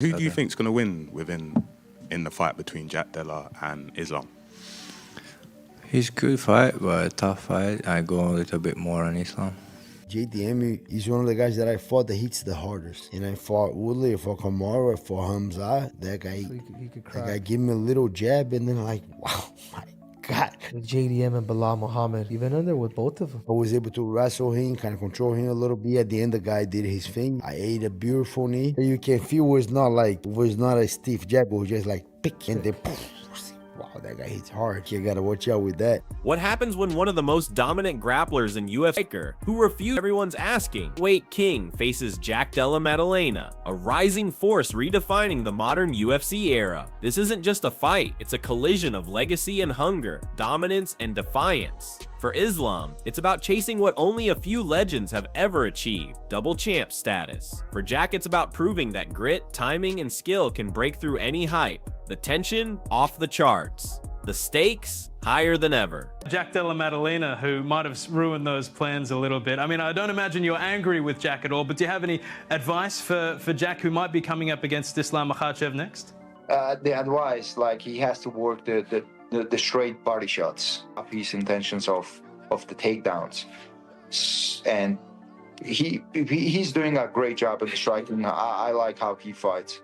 Who do you think's going to win in the fight between Jack Della and Islam? It's a good fight, but a tough fight. I go a little bit more on Islam. JDM is one of the guys that I fought that hits the hardest. And I fought Woodley, I fought Kamaru, I fought Khamzat. That guy, that guy gave me a little jab, and then like, wow, my God. With JDM and Bilal Muhammad, you've been in there with both of them. I was able to wrestle him, kind of control him a little bit. At the end, the guy did his thing. I ate a beautiful knee. And you can feel it was not a stiff jab, it was just like pick, and then poof. Wow, that guy hits hard. You gotta watch out with that. What happens when one of the most dominant grapplers in UFC, who refuse everyone's asking, weight king, faces Jack Della Maddalena, a rising force redefining the modern UFC era? This isn't just a fight, it's a collision of legacy and hunger, dominance and defiance. For Islam, it's about chasing what only a few legends have ever achieved, double champ status. For Jack, it's about proving that grit, timing, and skill can break through any hype. The tension, off the charts. The stakes, higher than ever. Jack Della Maddalena, who might have ruined those plans a little bit. I mean, I don't imagine you're angry with Jack at all, but do you have any advice for Jack, who might be coming up against Islam Makhachev next? The advice, like, he has to work the straight body shots, up his intentions of the takedowns, and he's doing a great job at the striking. I like how he fights.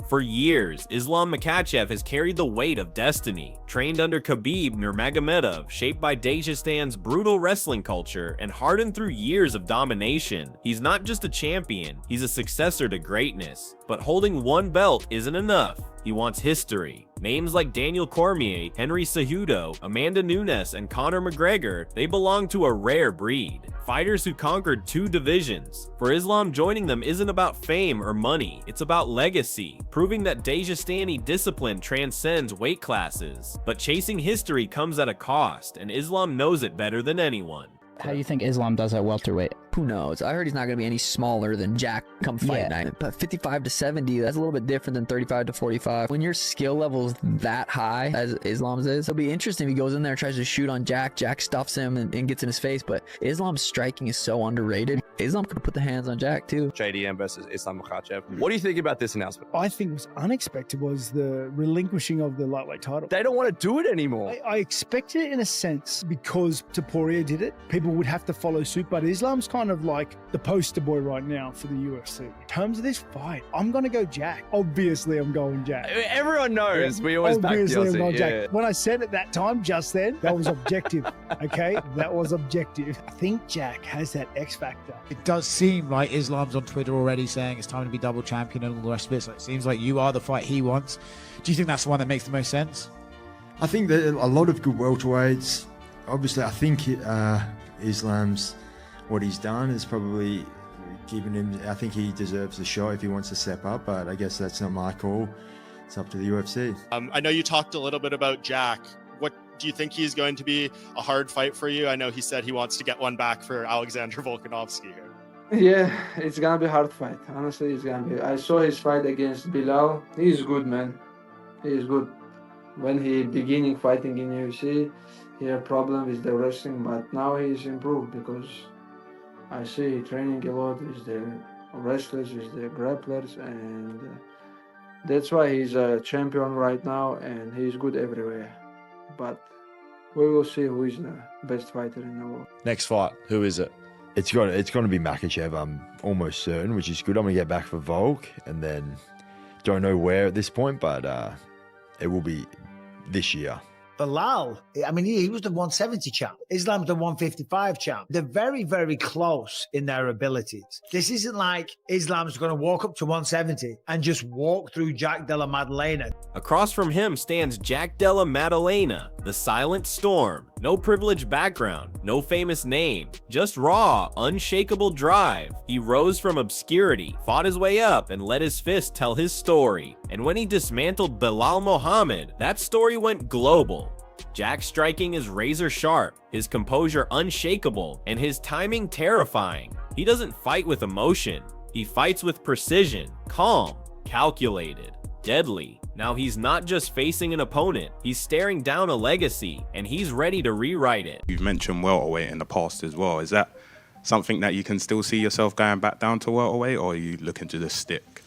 For years, Islam Makhachev has carried the weight of destiny. Trained under Khabib Nurmagomedov, shaped by Dagestan's brutal wrestling culture, and hardened through years of domination, he's not just a champion, he's a successor to greatness. But holding one belt isn't enough. He wants history. Names like Daniel Cormier, Henry Cejudo, Amanda Nunes, and Conor McGregor, they belong to a rare breed. Fighters who conquered 2 divisions. For Islam, joining them isn't about fame or money, it's about legacy, proving that Dagestani discipline transcends weight classes. But chasing history comes at a cost, and Islam knows it better than anyone. How do you think Islam does at welterweight? Who knows? I heard he's not going to be any smaller than Jack come fight night. But 55 to 70, that's a little bit different than 35 to 45. When your skill level is that high, as Islam's is, it'll be interesting if he goes in there and tries to shoot on Jack. Jack stuffs him and gets in his face. But Islam's striking is so underrated. Islam could put the hands on Jack, too. JDM versus Islam Makhachev. What do you think about this announcement? I think was unexpected was the relinquishing of the lightweight title. They don't want to do it anymore. I expected it in a sense because Topuria did it. People would have to follow suit, but Islam's kind of like the poster boy right now for the UFC. In terms of this fight, I'm going to go Jack. Obviously, I'm going Jack. Everyone knows. We always back the Obviously, I'm going Jack. When I said at that time, just then, that was objective, okay? That was objective. I think Jack has that X factor. It does seem like Islam's on Twitter already saying it's time to be double champion and all the rest of it. So it seems like you are the fight he wants. Do you think that's the one that makes the most sense? I think that a lot of good welterweights. Obviously, I think Islam's what he's done is probably given him. I think he deserves a shot if he wants to step up. But I guess that's not my call. It's up to the UFC. I know you talked a little bit about Jack. What do you think he's going to be a hard fight for you? I know he said he wants to get one back for Alexander Volkanovski. Yeah, it's gonna be a hard fight. Honestly, it's gonna be. I saw his fight against Bilal. He's good, man. He's good. When he beginning fighting in UFC, he had problem with the wrestling, but now he's improved because I see he training a lot with the wrestlers, with the grapplers, and that's why he's a champion right now, and he's good everywhere. But we will see who is the best fighter in the world. Next fight, who is it? It's going to be Makhachev. I'm almost certain, which is good. I'm going to get back for Volk, and then don't know where at this point, but it will be this year. Bilal, I mean, he was the 170 champ. Islam's the 155 champ. They're very, very close in their abilities. This isn't like Islam's going to walk up to 170 and just walk through Jack Della Maddalena. Across from him stands Jack Della Maddalena, the silent storm. No privileged background, no famous name, just raw, unshakable drive. He rose from obscurity, fought his way up, and let his fist tell his story. And when he dismantled Bilal Muhammad, that story went global. Jack's striking is razor sharp, his composure unshakable, and his timing terrifying. He doesn't fight with emotion, he fights with precision, calm, calculated, deadly. Now he's not just facing an opponent, he's staring down a legacy, and he's ready to rewrite it. You've mentioned welterweight in the past as well. Is that something that you can still see yourself going back down to welterweight, or are you looking to just stick?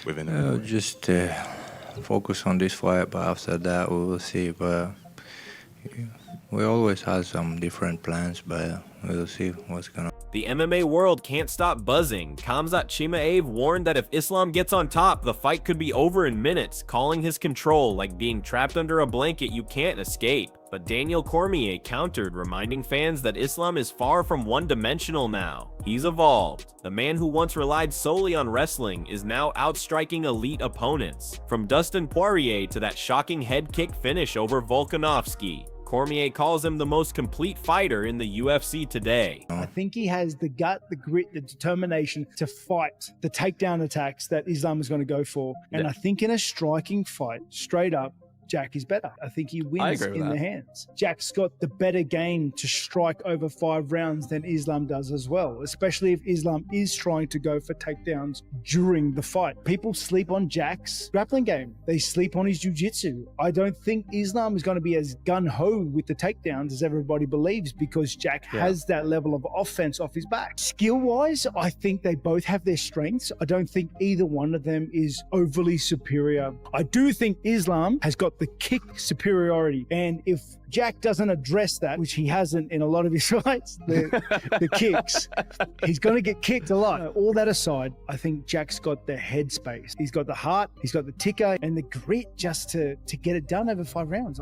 within the just focus on this fight, but after that we will see. But we always have some different plans, but we'll see what's gonna. The MMA world can't stop buzzing. Khamzat Chimaev warned that if Islam gets on top, the fight could be over in minutes, calling his control like being trapped under a blanket you can't escape. But Daniel Cormier countered, reminding fans that Islam is far from one-dimensional now. He's evolved. The man who once relied solely on wrestling is now outstriking elite opponents. From Dustin Poirier to that shocking head kick finish over Volkanovski, Cormier calls him the most complete fighter in the UFC today. I think he has the gut, the grit, the determination to fight the takedown attacks that Islam is going to go for. And I think in a striking fight, straight up, Jack is better. I think he wins in the hands. Jack's got the better game to strike over 5 rounds than Islam does as well, especially if Islam is trying to go for takedowns during the fight. People sleep on Jack's grappling game. They sleep on his jiu-jitsu. I don't think Islam is going to be as gun-ho with the takedowns as everybody believes, because Jack has that level of offense off his back. Skill-wise, I think they both have their strengths. I don't think either one of them is overly superior. I do think Islam has got the kick superiority, and if Jack doesn't address that, which he hasn't in a lot of his fights, the kicks, he's going to get kicked a lot. All that aside, I think Jack's got the headspace. He's got the heart, he's got the ticker, and the grit just to get it done over 5 rounds.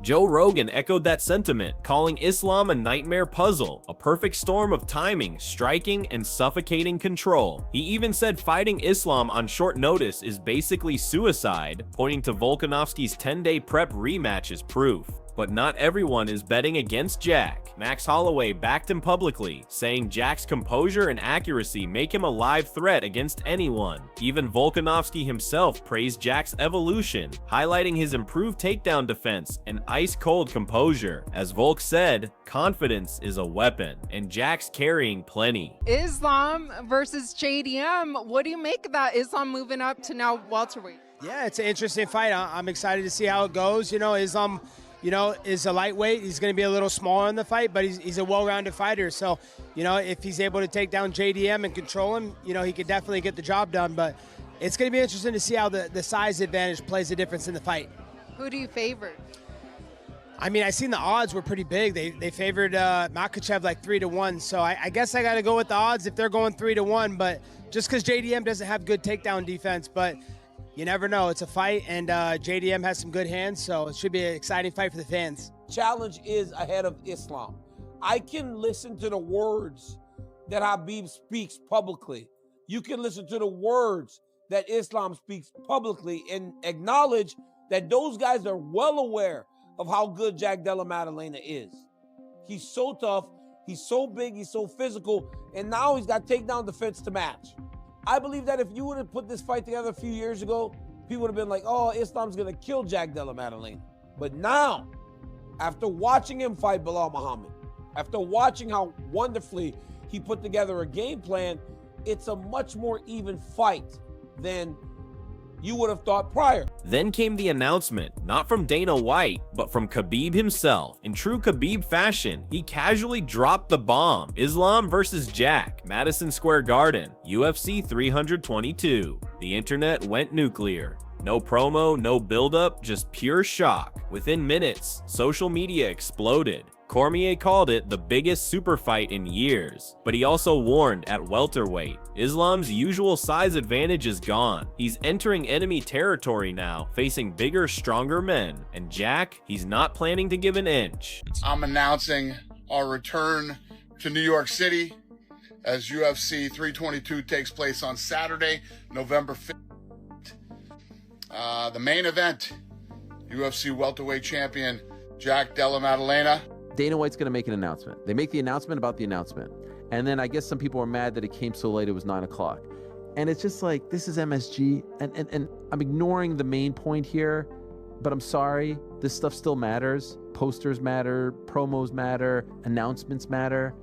Joe Rogan echoed that sentiment, calling Islam a nightmare puzzle, a perfect storm of timing, striking, and suffocating control. He even said fighting Islam on short notice is basically suicide, pointing to Volkanovski's 10-day prep rematch as proof. But not everyone is betting against Jack. Max Holloway backed him publicly, saying Jack's composure and accuracy make him a live threat against anyone. Even Volkanovski himself praised Jack's evolution, highlighting his improved takedown defense and ice-cold composure. As Volk said, confidence is a weapon, and Jack's carrying plenty. Islam versus JDM. What do you make of that? Islam moving up to now welterweight? Yeah, it's an interesting fight. I'm excited to see how it goes. You know, Islam, is a lightweight. He's going to be a little smaller in the fight, but he's a well-rounded fighter. So, if he's able to take down JDM and control him, he could definitely get the job done. But it's going to be interesting to see how the size advantage plays a difference in the fight. Who do you favor? I mean, I seen the odds were pretty big. They favored Makhachev like 3-1. So I guess I got to go with the odds if they're going 3-1. But just because JDM doesn't have good takedown defense, but you never know. It's a fight, and JDM has some good hands, so it should be an exciting fight for the fans. Challenge is ahead of Islam. I can listen to the words that Khabib speaks publicly. You can listen to the words that Islam speaks publicly and acknowledge that those guys are well aware of how good Jack Della Maddalena is. He's so tough, he's so big, he's so physical, and now he's got takedown defense to match. I believe that if you would have put this fight together a few years ago, people would have been like, oh, Islam's going to kill Jack Della Maddalena. But now, after watching him fight Bilal Muhammad, after watching how wonderfully he put together a game plan, it's a much more even fight than you would have thought prior. Then came the announcement, not from Dana White, but from Khabib himself. In true Khabib fashion, he casually dropped the bomb. Islam versus Jack, Madison Square Garden, UFC 322. The internet went nuclear. No promo, no buildup, just pure shock. Within minutes, social media exploded. Cormier called it the biggest super fight in years, but he also warned at welterweight, Islam's usual size advantage is gone. He's entering enemy territory now, facing bigger, stronger men, and Jack, he's not planning to give an inch. I'm announcing our return to New York City as UFC 322 takes place on Saturday, November 5th. The main event, UFC welterweight champion Jack Della Maddalena. Dana White's going to make an announcement. They make the announcement about the announcement. And then I guess some people are mad that it came so late, it was 9 o'clock. And it's just like, this is MSG. And I'm ignoring the main point here, but I'm sorry, this stuff still matters. Posters matter, promos matter, announcements matter.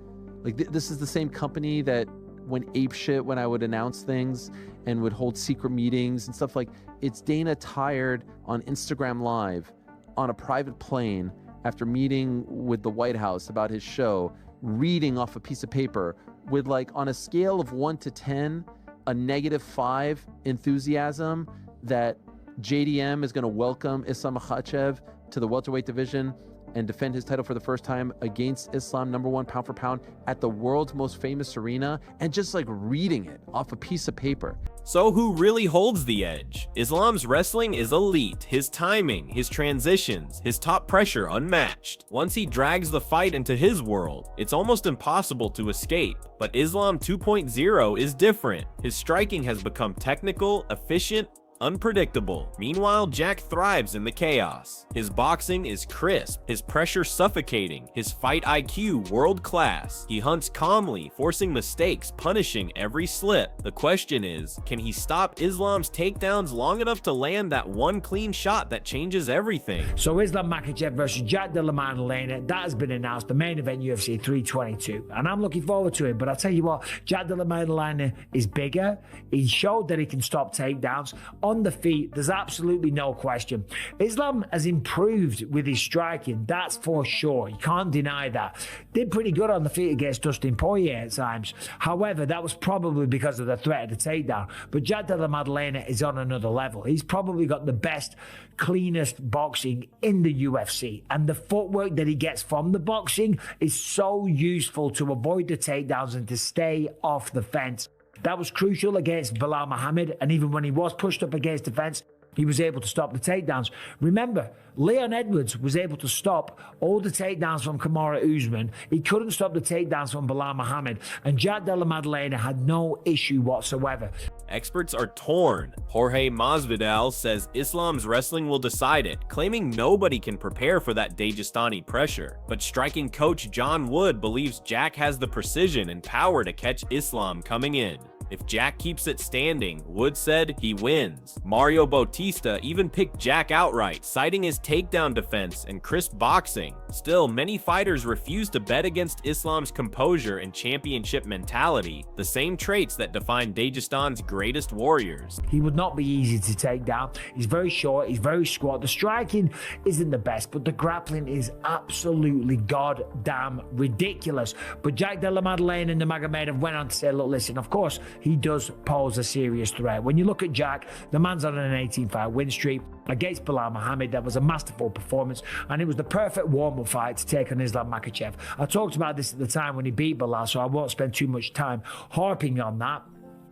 Like this is the same company that went apeshit when I would announce things and would hold secret meetings and stuff. Like, it's Dana tired on Instagram Live on a private plane after meeting with the White House about his show, reading off a piece of paper with, like, on a scale of 1 to 10, a -5 enthusiasm that JDM is going to welcome Islam Makhachev to the welterweight division and defend his title for the first time against Islam, #1 pound for pound at the world's most famous arena, and just like reading it off a piece of paper. So who really holds the edge? Islam's wrestling is elite, his timing, his transitions, his top pressure unmatched. Once he drags the fight into his world, it's almost impossible to escape. But Islam 2.0 is different. His striking has become technical, efficient, unpredictable. Meanwhile, Jack thrives in the chaos. His boxing is crisp, his pressure suffocating, his fight IQ world-class. He hunts calmly, forcing mistakes, punishing every slip. The question is, can he stop Islam's takedowns long enough to land that one clean shot that changes everything? So Islam Makhachev versus Jack Della Maddalena, that has been announced, the main event UFC 322. And I'm looking forward to it, but I'll tell you what, Jack Della Maddalena is bigger. He showed that he can stop takedowns. On the feet, there's absolutely no question. Islam has improved with his striking, that's for sure. You can't deny that. Did pretty good on the feet against Dustin Poirier at times. However, that was probably because of the threat of the takedown. But Jack Della Maddalena is on another level. He's probably got the best, cleanest boxing in the UFC. And the footwork that he gets from the boxing is so useful to avoid the takedowns and to stay off the fence. That was crucial against Belal Muhammad, and even when he was pushed up against the fence, he was able to stop the takedowns. Remember, Leon Edwards was able to stop all the takedowns from Kamaru Usman. He couldn't stop the takedowns from Belal Muhammad, and Jack Della Maddalena had no issue whatsoever. Experts are torn. Jorge Masvidal says Islam's wrestling will decide it, claiming nobody can prepare for that Dagestani pressure. But striking coach John Wood believes Jack has the precision and power to catch Islam coming in. If Jack keeps it standing, Wood said he wins. Mario Bautista even picked Jack outright, citing his takedown defense and crisp boxing. Still, many fighters refuse to bet against Islam's composure and championship mentality, the same traits that define Dagestan's greatest warriors. He would not be easy to take down. He's very short, he's very squat. The striking isn't the best, but the grappling is absolutely goddamn ridiculous. But Jack Della Maddalena and the Magomedov went on to say, look, listen, of course, he does pose a serious threat. When you look at Jack, the man's on an 18-fight win streak against Belal Muhammad. That was a masterful performance, and it was the perfect warm-up fight to take on Islam Makhachev. I talked about this at the time when he beat Belal, so I won't spend too much time harping on that.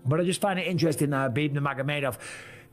But I just find it interesting that Khabib Nurmagomedov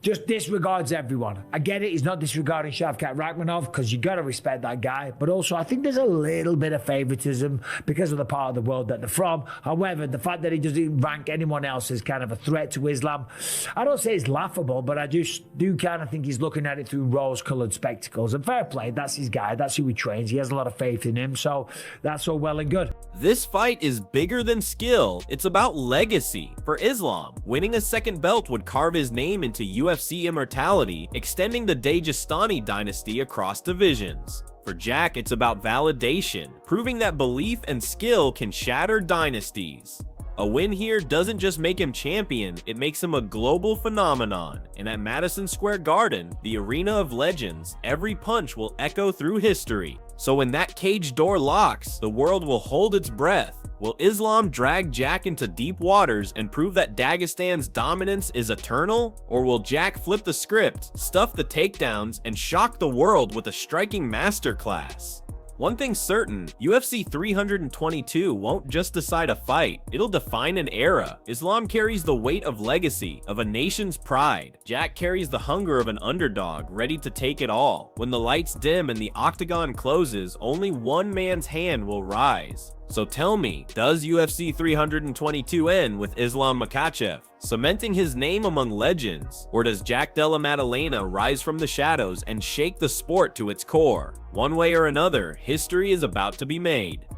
just disregards everyone. I get it, he's not disregarding Shavkat Rakhmonov because you got to respect that guy. But also, I think there's a little bit of favoritism because of the part of the world that they're from. However, the fact that he doesn't rank anyone else as kind of a threat to Islam, I don't say it's laughable, but I just do kind of think he's looking at it through rose-colored spectacles. And fair play, that's his guy, that's who he trains. He has a lot of faith in him, so that's all well and good. This fight is bigger than skill. It's about legacy. For Islam, winning a second belt would carve his name into UFC immortality, extending the Dagestani dynasty across divisions. For Jack, it's about validation, proving that belief and skill can shatter dynasties. A win here doesn't just make him champion, it makes him a global phenomenon. And at Madison Square Garden, the arena of legends, every punch will echo through history. So when that cage door locks, the world will hold its breath. Will Islam drag Jack into deep waters and prove that Dagestan's dominance is eternal? Or will Jack flip the script, stuff the takedowns, and shock the world with a striking masterclass? One thing's certain, UFC 322 won't just decide a fight, it'll define an era. Islam carries the weight of legacy, of a nation's pride. Jack carries the hunger of an underdog, ready to take it all. When the lights dim and the octagon closes, only one man's hand will rise. So tell me, does UFC 322 end with Islam Makhachev, cementing his name among legends? Or does Jack Della Maddalena rise from the shadows and shake the sport to its core? One way or another, history is about to be made.